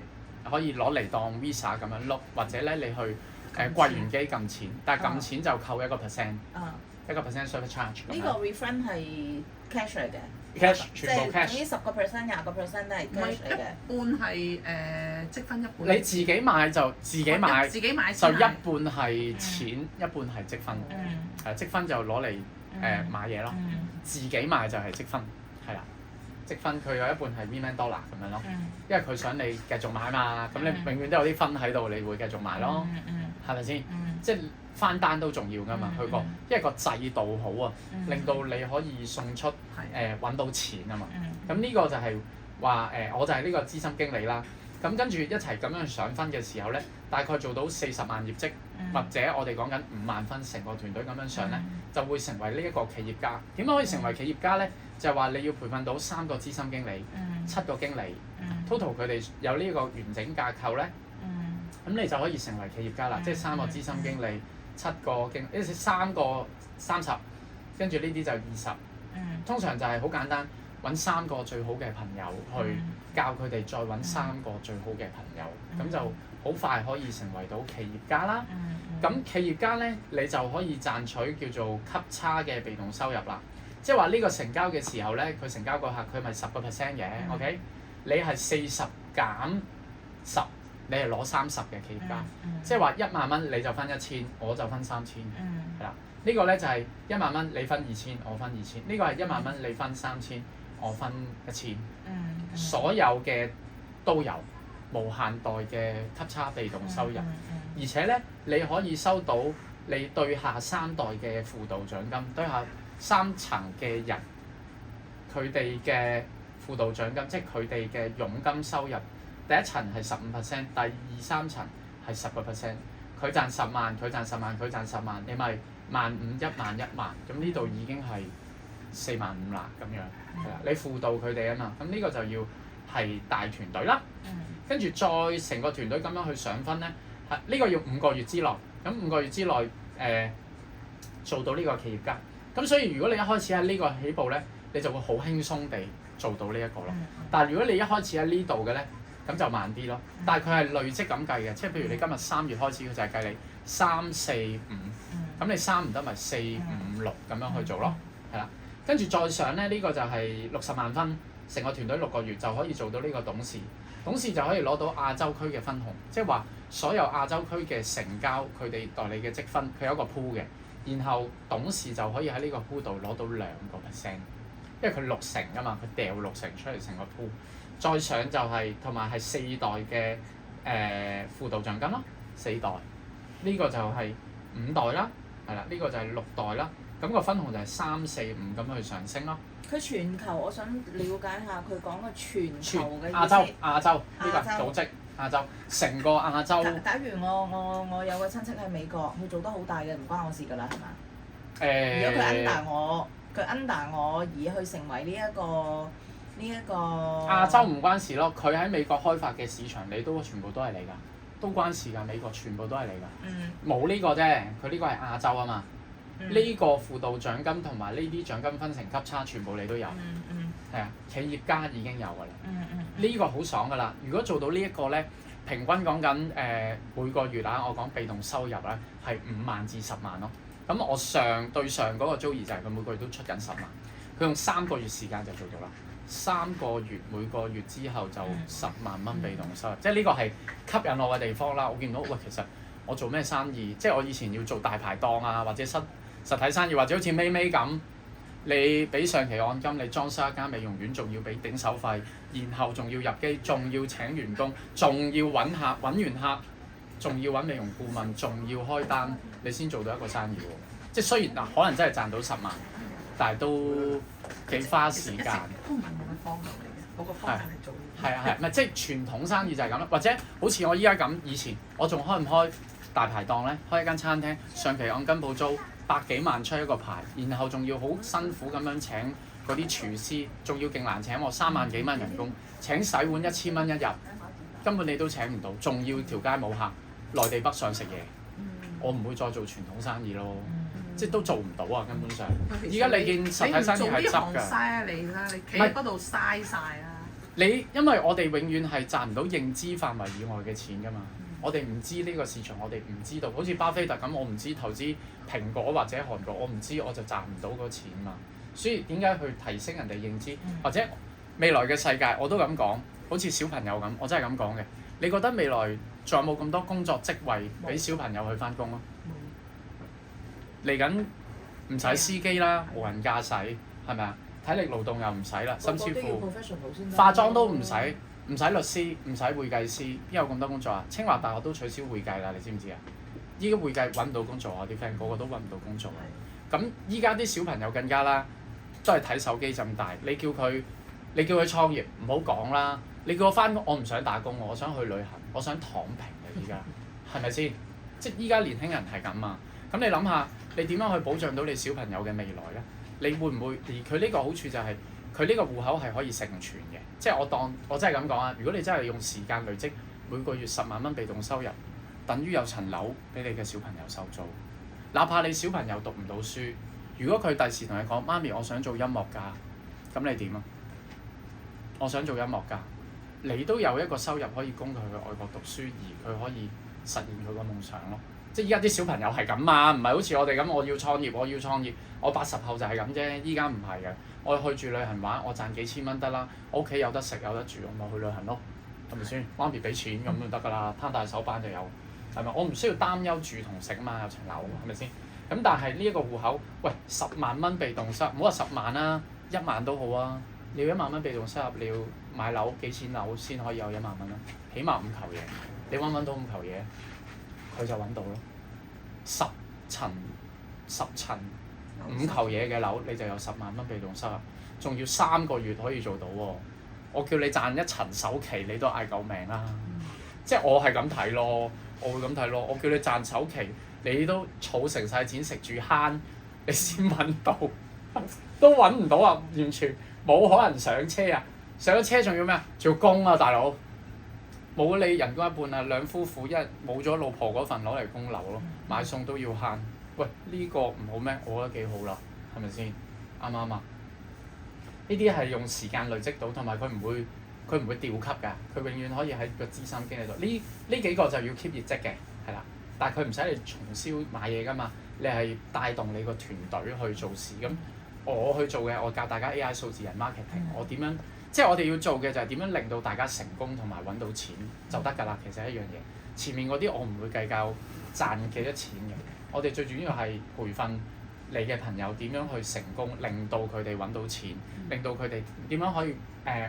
可以攞嚟當 Visa 咁樣碌，或者咧你去櫃員機撳錢，但係撳錢就扣1%，1% service charge。
呢個 refund 係 cash 嚟嘅。
cash 全部 cash。
總之10%、20%都係 cash 嚟嘅。
半係積分一半。
你自己買就自己買，就一半係錢，一半係積分。積分就攞嚟買嘢咯。自己買就係積分，係啦。積分佢有一半係 million dollar 咁樣咯，因為佢想你繼續買嘛，咁你永遠都有啲分喺度，你會繼續買咯，係咪先？即係翻單都重要㗎嘛，佢個因為個制度好啊，令到你可以送出揾到錢啊嘛。咁呢個就係話我就係呢個資深經理啦。咁跟住一齊咁樣上分嘅時候咧，大概做到40萬業績，或者我哋講緊5萬分，成個團隊咁樣上咧，就會成為呢一個企業家。點樣可以成為企業家咧？就係話你要培訓到3個資深經理，7個經理，total 佢哋有呢個完整架構咧，咁你就可以成為企業家啦。即係3個資深經理，7個經，即係3個30，跟住呢啲就20。通常就係好簡單，揾3個最好嘅朋友去教佢哋，再揾3個最好嘅朋友，咁就好快可以成為到企業家啦。咁企業家咧，你就可以賺取叫做級差嘅被動收入啦。即係話呢個成交嘅時候咧，佢成交個客佢咪10%嘅，OK？你係40減10，你係攞30嘅企業家。即係話1萬蚊你就分1000，我就分3000，係啦。呢個咧就係1萬蚊你分2000，我分2000。呢個係1萬蚊你分3000，我分1000。所有嘅都有無限代嘅級差被動收入，而且咧你可以收到你對下3代嘅輔導獎金，對下3層嘅人佢哋嘅輔導獎金，即係佢哋嘅佣金收入，第一層係15%，第2、3層係10%。佢賺10萬，佢賺10萬，佢賺10萬，你咪15000、1萬、1萬，咁呢度已經係45000啦咁樣，係啦，你輔導佢哋啊嘛，咁呢個就要係大團隊啦，跟住再成個團隊咁樣去上分咧，呢個要5個月之內，咁5個月之內做到呢個企業家。咁所以如果你一開始喺呢個起步咧，你就會好輕鬆地做到呢一個咯。但係如果你一開始喺呢度嘅咧，咁就慢啲咯。但係佢係累積咁計嘅，即係譬如你今日3月開始，佢就係計你3、4、5，咁你3唔得咪4、5、6咁樣去做咯，係啦。跟住再上咧，呢個就係60萬分，成個團隊6個月就可以做到呢個董事。董事就可以攞到亞洲區嘅分紅，即係話所有亞洲區嘅成交，佢哋代理嘅積分，佢有一個 pool 嘅。然後董事就可以喺呢個 pool 度攞到2%，因為佢60%㗎嘛，佢掉60%出嚟成個 pool。再上就係同埋係4代嘅輔導獎金咯，4代。呢個就係5代啦，係啦，呢個就係6代啦。咁個分紅就係3、4、5咁去上升咯。
佢全球，我想了解下佢講嘅全球嘅意思。
亞洲呢個組織，亞洲成個亞洲。
假如我有個親戚喺美國，佢做得好大嘅，唔關我事㗎啦，係嘛？如果佢 under 我而去成為呢一個
亞洲唔關事咯，佢喺美國開發嘅市場，你都全部都係你㗎，都關事㗎。美國全部都係你㗎，冇呢個啫。佢呢個係亞洲啊嘛。呢個輔導獎金同埋呢啲獎金分成級差，全部你都有。係啊，企業家已經有㗎啦。呢個好爽㗎啦！如果做到呢一個咧，平均講緊每個月啊，我講被動收入咧係5萬至10萬咯。咁我對上嗰個 Joey 就係佢每個月都出緊10萬，佢用3個月時間就做到啦。3個月每個月之後就10萬蚊被動收入，即係呢個係吸引我嘅地方啦。我見到喂，其實我做咩生意？即係我以前要做大排檔啊，或者實體生意，或者好似咪咪咁，你俾上期按金，你裝修一間美容院，仲要俾頂手費，然後仲要入機，仲要請員工，仲要揾客，揾完客，仲要揾美容顧問，仲要開單，你先做到一個生意喎。即係雖然可能真係賺到10萬，但係都幾花時間。
都唔係我嘅方向嚟嘅，我個方向係做。
係啊係，唔係即係傳統生意就係咁啦。或者好似我依家咁，以前我仲開唔開大排檔咧？開一間餐廳，上期按金鋪租100幾萬出一個牌，然後仲要好辛苦咁樣請嗰啲廚師，仲要勁難請我3萬幾蚊人工，請洗碗1000蚊一日，根本你都請唔到，仲要條街冇客，內地北上食嘢，我唔會再做傳統生意咯。即係都做唔到啊！根本上，而家你見實體生意係執㗎。
嘥你啦，你企喺嗰度嘥晒啦。
因為我哋永遠係賺唔到認知範圍以外嘅錢㗎嘛。我哋唔知呢個市場，我哋唔知道。好似巴菲特咁，我唔知投資蘋果或者韓國，我唔知我就賺唔到嗰錢嘛。所以點解去提升人哋認知，或者未來嘅世界，我都咁講，好似小朋友咁，我真係咁講嘅。你覺得未來仲有冇咁多工作職位俾小朋友去返工啊？嚟緊唔使司機啦，無人駕駛係咪啊？體力勞動又唔使啦，甚至乎化妝都唔使律師，唔使會計師，邊有咁多工作啊？清華大學都取消會計啦，你知唔知啊？依家會計揾唔到工作啊！啲 friend 個個都揾唔到工作。咁依家啲小朋友更加啦，都係睇手機咁大。你叫佢創業，唔好講啦。你叫我返工，我唔想打工，我想去旅行，我想躺平嘅依家，係咪先？即係依家年輕人係咁啊！咁你諗下，你點樣去保障到你小朋友嘅未來咧？你會唔會？而佢呢個好處就係佢呢個戶口係可以承傳嘅，即係我真係咁講啊！如果你真係用時間累積每個月10萬蚊被動收入，等於有層樓俾你嘅小朋友收租。哪怕你小朋友讀唔到書，如果佢第時同你講媽咪，我想做音樂家，咁你點啊？我想做音樂家，你都有一個收入可以供佢去外國讀書，而佢可以實現佢個夢想咯。即係依家啲小朋友係咁啊，唔係好似我哋咁，我要創業，我80後就係咁啫。依家唔係嘅，我去住旅行玩，我賺幾千蚊得啦，我屋企有得食有得住，我咪去旅行咯，係咪先？媽咪俾錢咁就得㗎啦，攤大手板就有，係咪？我唔需要擔憂住同食啊嘛，有層樓係咪先？咁但係呢一個戶口，喂10萬蚊被動收入，唔好話10萬啦，1萬都好啊。你要1萬蚊被動收入，你要買樓幾錢樓先可以有1萬蚊啊？起碼5球嘢，你揾到5球嘢？佢就揾到咯，10層5球嘢嘅樓，你就有10萬蚊被動收入，仲要3個月可以做到喎。我叫你賺1層首期，你都嗌救命啦！即係我係咁睇咯，我會咁睇咯。我叫你賺首期，你都儲成晒錢食住慳，你先揾到，都揾唔到啊！完全冇可能上車啊！上咗車仲要咩啊？做工啊，大佬！冇你人工一半啊，兩夫婦一冇咗老婆嗰份攞嚟供樓咯，買餸都要慳。喂，呢個唔好咩？我覺得幾好啦，係咪先？啱唔啱啊？呢啲係用時間累積到，同埋佢唔會掉級㗎，佢永遠可以喺個資產經理度。呢幾個就要 keep 業績嘅，係啦。但係佢唔使你重銷買嘢㗎嘛，你係帶動你個團隊去做事。咁我去做嘅，我教大家 AI 數字人 marketing，我點樣？即係我哋要做嘅就係點樣令到大家成功同埋揾到錢就得㗎啦。其實一樣嘢，前面嗰啲我唔會計較賺幾多錢嘅。我哋最主要係培訓你嘅朋友點樣去成功，令到佢哋揾到錢，令到佢哋點樣可以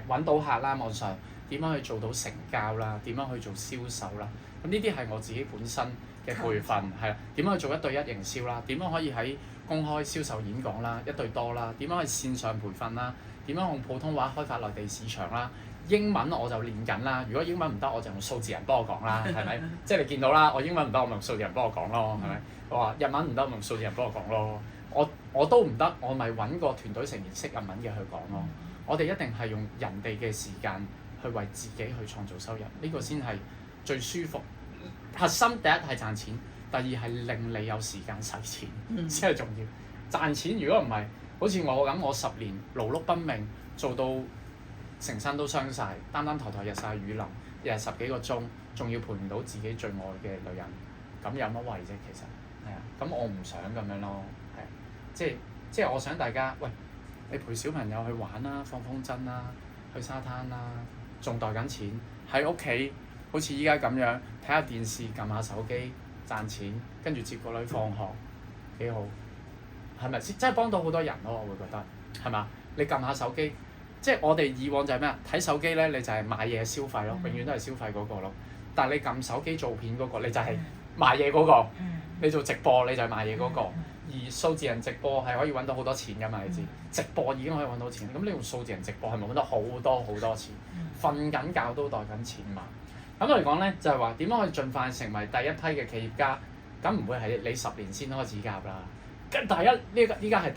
揾到客啦，網上點樣去做到成交啦，點樣去做銷售啦。咁呢啲係我自己本身嘅培訓，係啦。點樣去做1對1營銷啦？點樣可以喺公開銷售演講啦，1對多啦？點樣去線上培訓啦？點樣用普通話開發內地市場啦？英文我就練緊啦。如果英文唔得，我就用數字人幫我講啦，係咪？即係你見到啦，我英文唔得，我咪用數字人幫我講咯，係咪？我話日文唔得，咪用數字人幫我講咯。我都唔得，我咪揾個團隊成員識日文嘅去講咯。我哋一定係用人哋嘅時間去為自己去創造收入，呢個先係最舒服。核心第一係賺錢，第二係令你有時間使錢先係重要。賺錢如果唔係，好似我咁，我10年勞碌奔命做到成身都傷晒，擔抬日曬雨淋，日10幾個鐘，仲要陪唔到自己最愛嘅女人，咁有乜謂啫？其實係啊，咁我唔想咁樣咯，係即係我想大家，喂，你陪小朋友去玩啦，放風箏啦，去沙灘啦，仲袋緊錢喺屋企，好似依家咁樣睇下電視，撳下手機賺錢，跟住接個女放學，幾好，係咪先？真係幫到好多人咯，我會覺得係嘛？你撳下手機，即係我哋以往就係咩啊？睇手機咧，你就係買嘢消費咯，永遠都係消費嗰個咯。但係你撳手機做片嗰個，你就係賣嘢嗰個。你做直播你就係賣嘢嗰個。而數字人直播係可以揾到好多錢㗎嘛？你知直播已經可以揾到錢，咁你用數字人直播係咪揾到好多錢？瞓緊覺都袋緊錢嘛？咁嚟講咧，就係話點樣可以盡快成為第一批嘅企業家？咁唔會係你10年先開始加入啦。依家係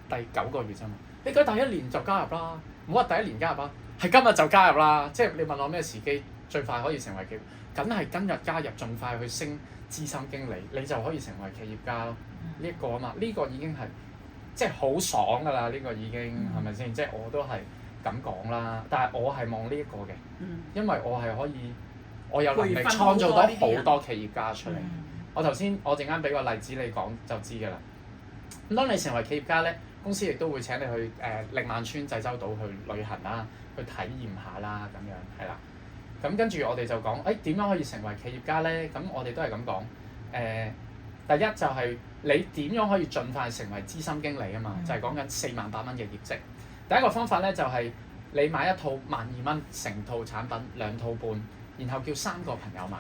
第9個月啫嘛。你第1年就加入啦，唔好話第1年加入啦，係今日就加入啦。即係你問我咩時機最快可以成為企業？梗係今日加入，盡快去升資深經理，你就可以成為企業家咯。呢一個啊嘛，呢個已經係即係好爽㗎啦。呢個已經係咪先？即係我都係咁講啦。但係我係望呢一個嘅，因為我係可以，我有能力創造到好多企業家出嚟。我陣間俾個例子你講就知㗎啦。咁當你成為企業家咧，公司亦都會請你去令萬村濟州島去旅行啦，去體驗下啦，咁樣係啦。咁跟住我哋就講，點樣可以成為企業家咧？咁我哋都係咁講。第一就係你點樣可以盡快成為資深經理啊嘛？就係講緊48000蚊嘅業績。第一個方法咧就係你買一套12000蚊成套產品2套半，然後叫3個朋友買。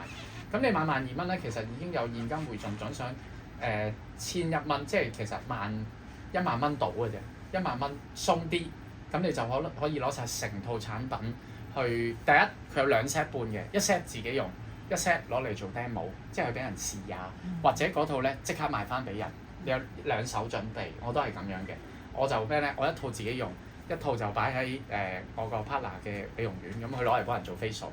咁你買12000蚊咧，其實已經有現金回贈獎賞1100蚊，即係其實1萬蚊到嘅啫，1萬蚊鬆啲，咁你就可以攞晒成套產品去。第一佢有2 set 半嘅，一 set 自己用，一 set 攞嚟做 demo， 即係去俾人試下，或者嗰套咧即刻賣翻俾人，你有2手準備。我都係咁樣嘅，我就咩咧？我一套自己用，一套就擺喺我個 partner 嘅美容院，咁佢攞嚟幫人做 facial。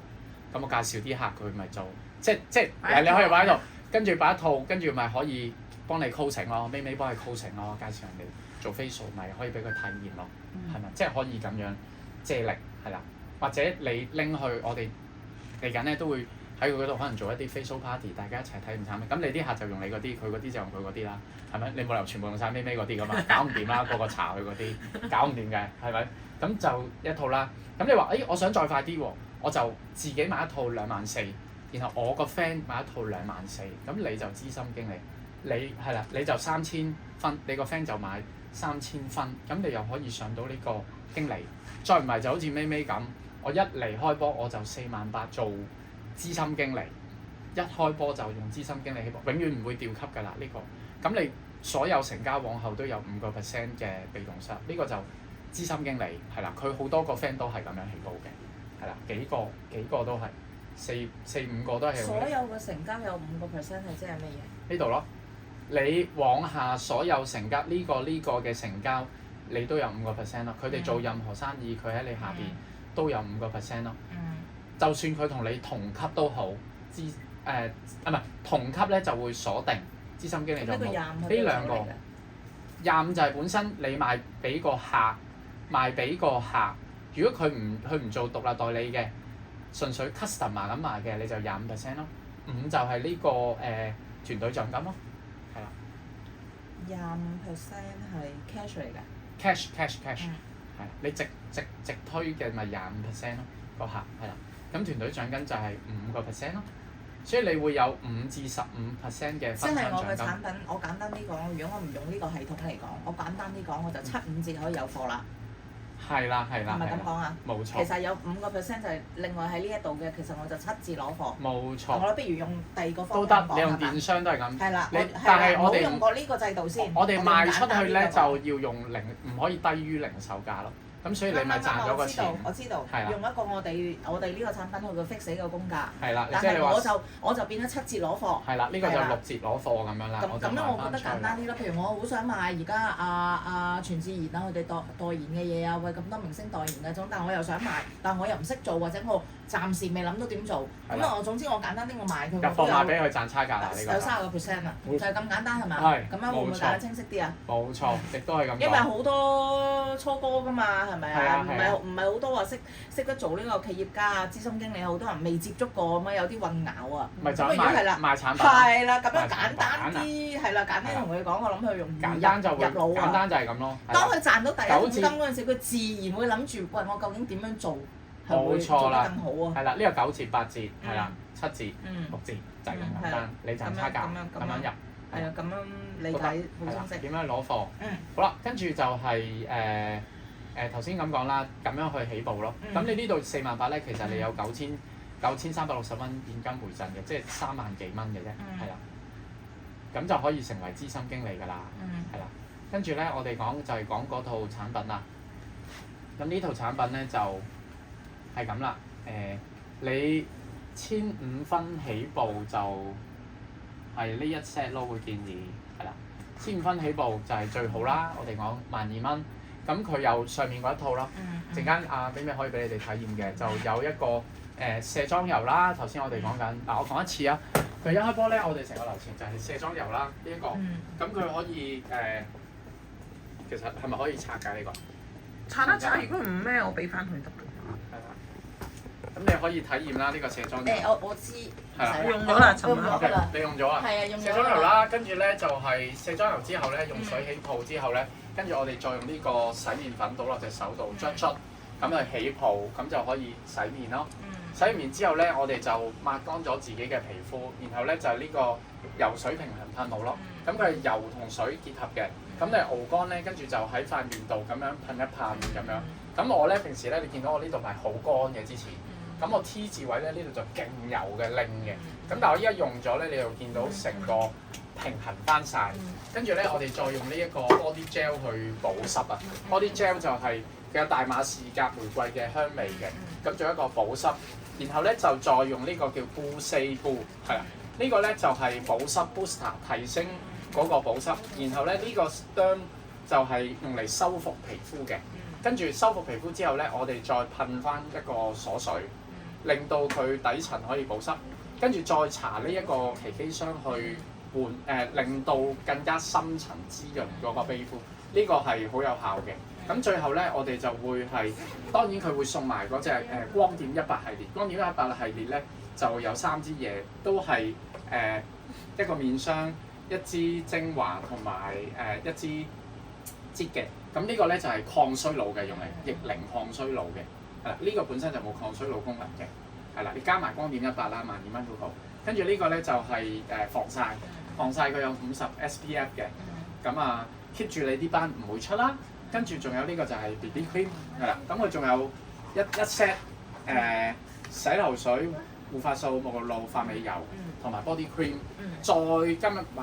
咁我介紹啲客佢咪做，即你可以擺喺度，跟住擺一套，跟住咪可以幫你 coaching 咯，咪幫你 coaching 咯，介紹人哋做 facial 咪可以俾佢體驗咯，係咪？即係可以咁樣借力係啦，或者你拎去我哋嚟緊咧都會喺佢嗰度可能做一啲 facial party， 大家一齊體驗產品。咁你啲客就用你嗰啲，佢嗰啲就用佢嗰啲啦，係咪？你冇理由全部用晒咪嗰啲噶嘛，搞唔掂啦，個個查佢嗰啲，搞唔掂嘅，係咪？咁就一套啦。咁你話我想再快啲喎，我就自己買一套24000，然後我個 friend 買一套24000，咁你就資深經理，你係啦，你就3000分，你個 friend 就買3000分，咁你又可以上到呢個經理。再唔係就好似咪咁，我一嚟開波我就48000做資深經理，一開波就用資深經理起步，永遠唔會調級㗎啦呢個。咁你所有成交往後都有5% 嘅被動收入，呢個就資深經理係啦。佢好多個 friend 都係咁樣起步嘅，係啦，幾個都係4-5個都係。
所有嘅成交有5%係即係乜嘢？
呢度咯，你往下所有成交呢個嘅成交，你都有5% 咯。佢哋做任何生意，佢喺你下邊都有5% 咯。就算佢同你同級都好，唔係同級咧就會鎖定資深經理就冇。呢兩個25就係本身你賣俾個客，如果佢唔做獨立代理嘅，純粹 customer 咁賣嘅，你就25%咯。5就係呢個團隊獎金咯，係啦。
25%係 cash 嚟㗎。
cash 係你直推嘅咪25%咯，個客係啦。咁團隊獎金就係5% 咯，所以你會有5-15% 嘅分
即係我嘅
享獎金。
產品，我簡單啲講，如果我唔用呢個系統嚟講，我簡單啲講，我就7-5折可以有貨啦。
係啦，係啦，
係咪咁講啊？
冇錯。
其實有5%就係另外喺呢一度嘅，其實我就7折攞貨。
冇錯。
我不如用第二個方
都得，
法講
你用電商都係咁。
係啦，
但係我哋
冇用過呢個制度先。
我哋賣出去咧就
要
要用唔可以低於零售價咯。咁所以你咪賺咗個錢。
我知道，
係啦
用一個我哋呢個產品去個 fix 嘅公價。
係啦，
但係我就變咗7折攞貨。
係啦，呢個就6折攞貨咁樣啦。
咁咧，我覺得簡單啲咯。譬如我好想買而家全智賢啊，佢哋代言嘅嘢啊，喂咁多明星代言嘅種，但我又想買，但我又唔識做，或者我暫時未諗到點做。咁啊，總之我簡單啲，我賣佢。
入貨賣俾佢賺差價啦，呢個
有30%啊，就係咁簡單係嘛？
係。
咁樣會唔會講得清晰啲啊？
冇錯，亦都係咁講。
因為好多初哥㗎嘛，係咪啊？
係啊。
唔係好多話識得做呢個企業家啊、諮詢經理，好多人未接觸過咁啊，有啲混淆啊。
咪就
咁如果係啦，
賣產品。
係啦，咁樣簡單啲，係啦，簡單同佢講，我諗佢容易
簡單就會
入腦啊。
簡單就係咁咯。
當佢賺到第一桶金嗰陣時，佢自然會諗住，喂，我究竟點樣做係會做得更好啊？
係啦，呢個9折、8折，係啦，7折、6折就係咁簡單，你賺差價咁樣入。
係啊，咁樣理解好清晰。
點樣攞貨？好啦，跟住就係頭先咁講啦，咁樣去起步咯。咁你呢度48000咧，其實你有9360蚊現金回贈嘅，即係3萬幾蚊嘅啫，係啦。咁就可以成為資深經理㗎啦，係啦。跟住咧，我哋就係講嗰套產品啦。咁呢套產品咧就係咁啦。你1500分起步就係呢一 set 咯，會建議係啦。1500分起步就係最好啦。我哋講12000蚊。咁佢有上面嗰一套咯，陣間俾咩可以俾你哋體驗嘅，就有一個卸妝油啦。頭先我哋講緊，我講一次啊。佢一開波咧，我哋成個流程就係卸妝油啦，呢一個。咁佢可以其實係咪可以拆㗎呢個？
拆得拆，如果唔咩，我俾翻佢得㗎。
係啦。咁你可以體驗啦，呢個卸妝油。
我知。
係啦。
用咗啦，尋晚。
OK，你用咗啦。
係啊，用咗。
卸妝油啦，跟住咧就係卸妝油之後咧，用水起泡之後咧。跟住我哋再用呢個洗面粉倒落隻手度捽捽，咁就起泡，咁就可以洗面咯。洗完面之後咧，我哋就抹乾咗自己嘅皮膚，然後咧就係呢個油水平衡噴霧咯。咁佢係油同水結合嘅，咁你熬乾咧，跟住就喺塊面度咁樣噴一噴咁樣。咁我咧平時咧，你見到我呢度係好乾嘅之前，咁我 T 字位咧呢度就勁油嘅拎嘅。咁但係我依家用咗咧，你又見到成個平衡翻晒。跟住咧，我哋再用呢一個 body gel 去保濕啊。body gel 就係佢有大馬士革玫瑰嘅香味嘅，咁做一個保濕。然後咧就再用呢個叫 Boost Boost， 係啦，呢個咧就係保濕 booster， 提升嗰個保濕。然後咧呢個 Derm 就係用嚟修復皮膚嘅。跟住修復皮膚之後咧，我哋再噴翻一個鎖水，令到佢底層可以保濕。跟住再搽呢一個奇蹟霜去令到更加深層滋潤嗰個皮膚，呢個係好有效嘅。咁最後咧，我哋就會係當然佢會送埋嗰隻光點100系列。光點100系列咧就有3支嘢，都係一個面霜、一支精華同埋一支擠嘅。咁呢個咧就係抗衰老嘅，用嚟逆齡抗衰老嘅。係啦，呢個本身就冇抗衰老功能嘅。係啦，你加埋光點100啦，12000嗰個。跟住呢個咧就係防曬。防曬佢有50 SPF 嘅，咁keep 住你啲斑唔會出啦。跟住仲有呢個就係 BB cream 係啦，咁佢仲有一 set 洗頭水、護髮素、沐浴露、髮尾油同埋 body cream，再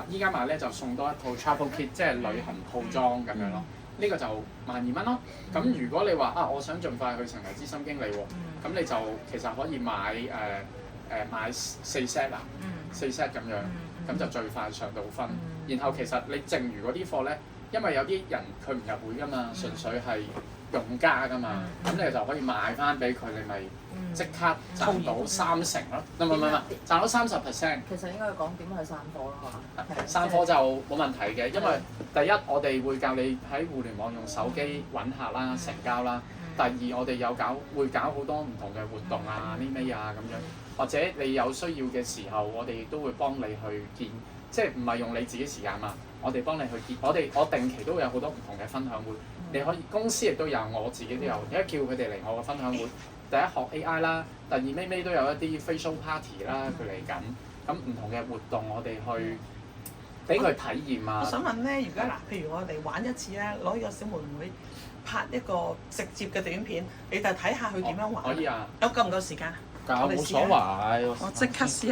依家買咧就送多一套 travel kit， 即係旅行套裝咁樣咯。呢個就12000蚊咯。咁如果你話我想盡快去成為資深經理喎，咁你就其實可以買4 set 啦，4 set 咁樣。咁就最快上到分，然後其實你剩餘嗰啲貨咧，因為有啲人佢唔入會㗎嘛，純粹係用家㗎嘛，咁你就可以賣翻俾佢，你咪即刻賺到30%咯，唔賺到30%。
其實應該講點去散貨咯嘛。
散貨就冇問題嘅，因為第一我哋會教你喺互聯網用手機揾客啦、成交啦。第二我哋會搞好多唔同嘅活動啊、呢咩啊咁樣。或者你有需要嘅時候，我哋亦都會幫你去見，即係唔係用你自己時間嘛？我哋幫你去見，我定期都有好多唔同嘅分享會，你可以公司亦都有，我自己都有，而家叫佢哋嚟我嘅分享會，第一學 AI 啦，第二尾都有一啲 facial party 啦，佢嚟緊，咁唔同嘅活動我哋去俾佢體驗啊。
我想問咧，如果嗱，譬如我哋玩一次咧，攞呢個小妹妹拍一個直接嘅短片，你就睇下佢點樣玩。
可以啊。
有夠唔夠時間？
冇所謂。
我即刻試。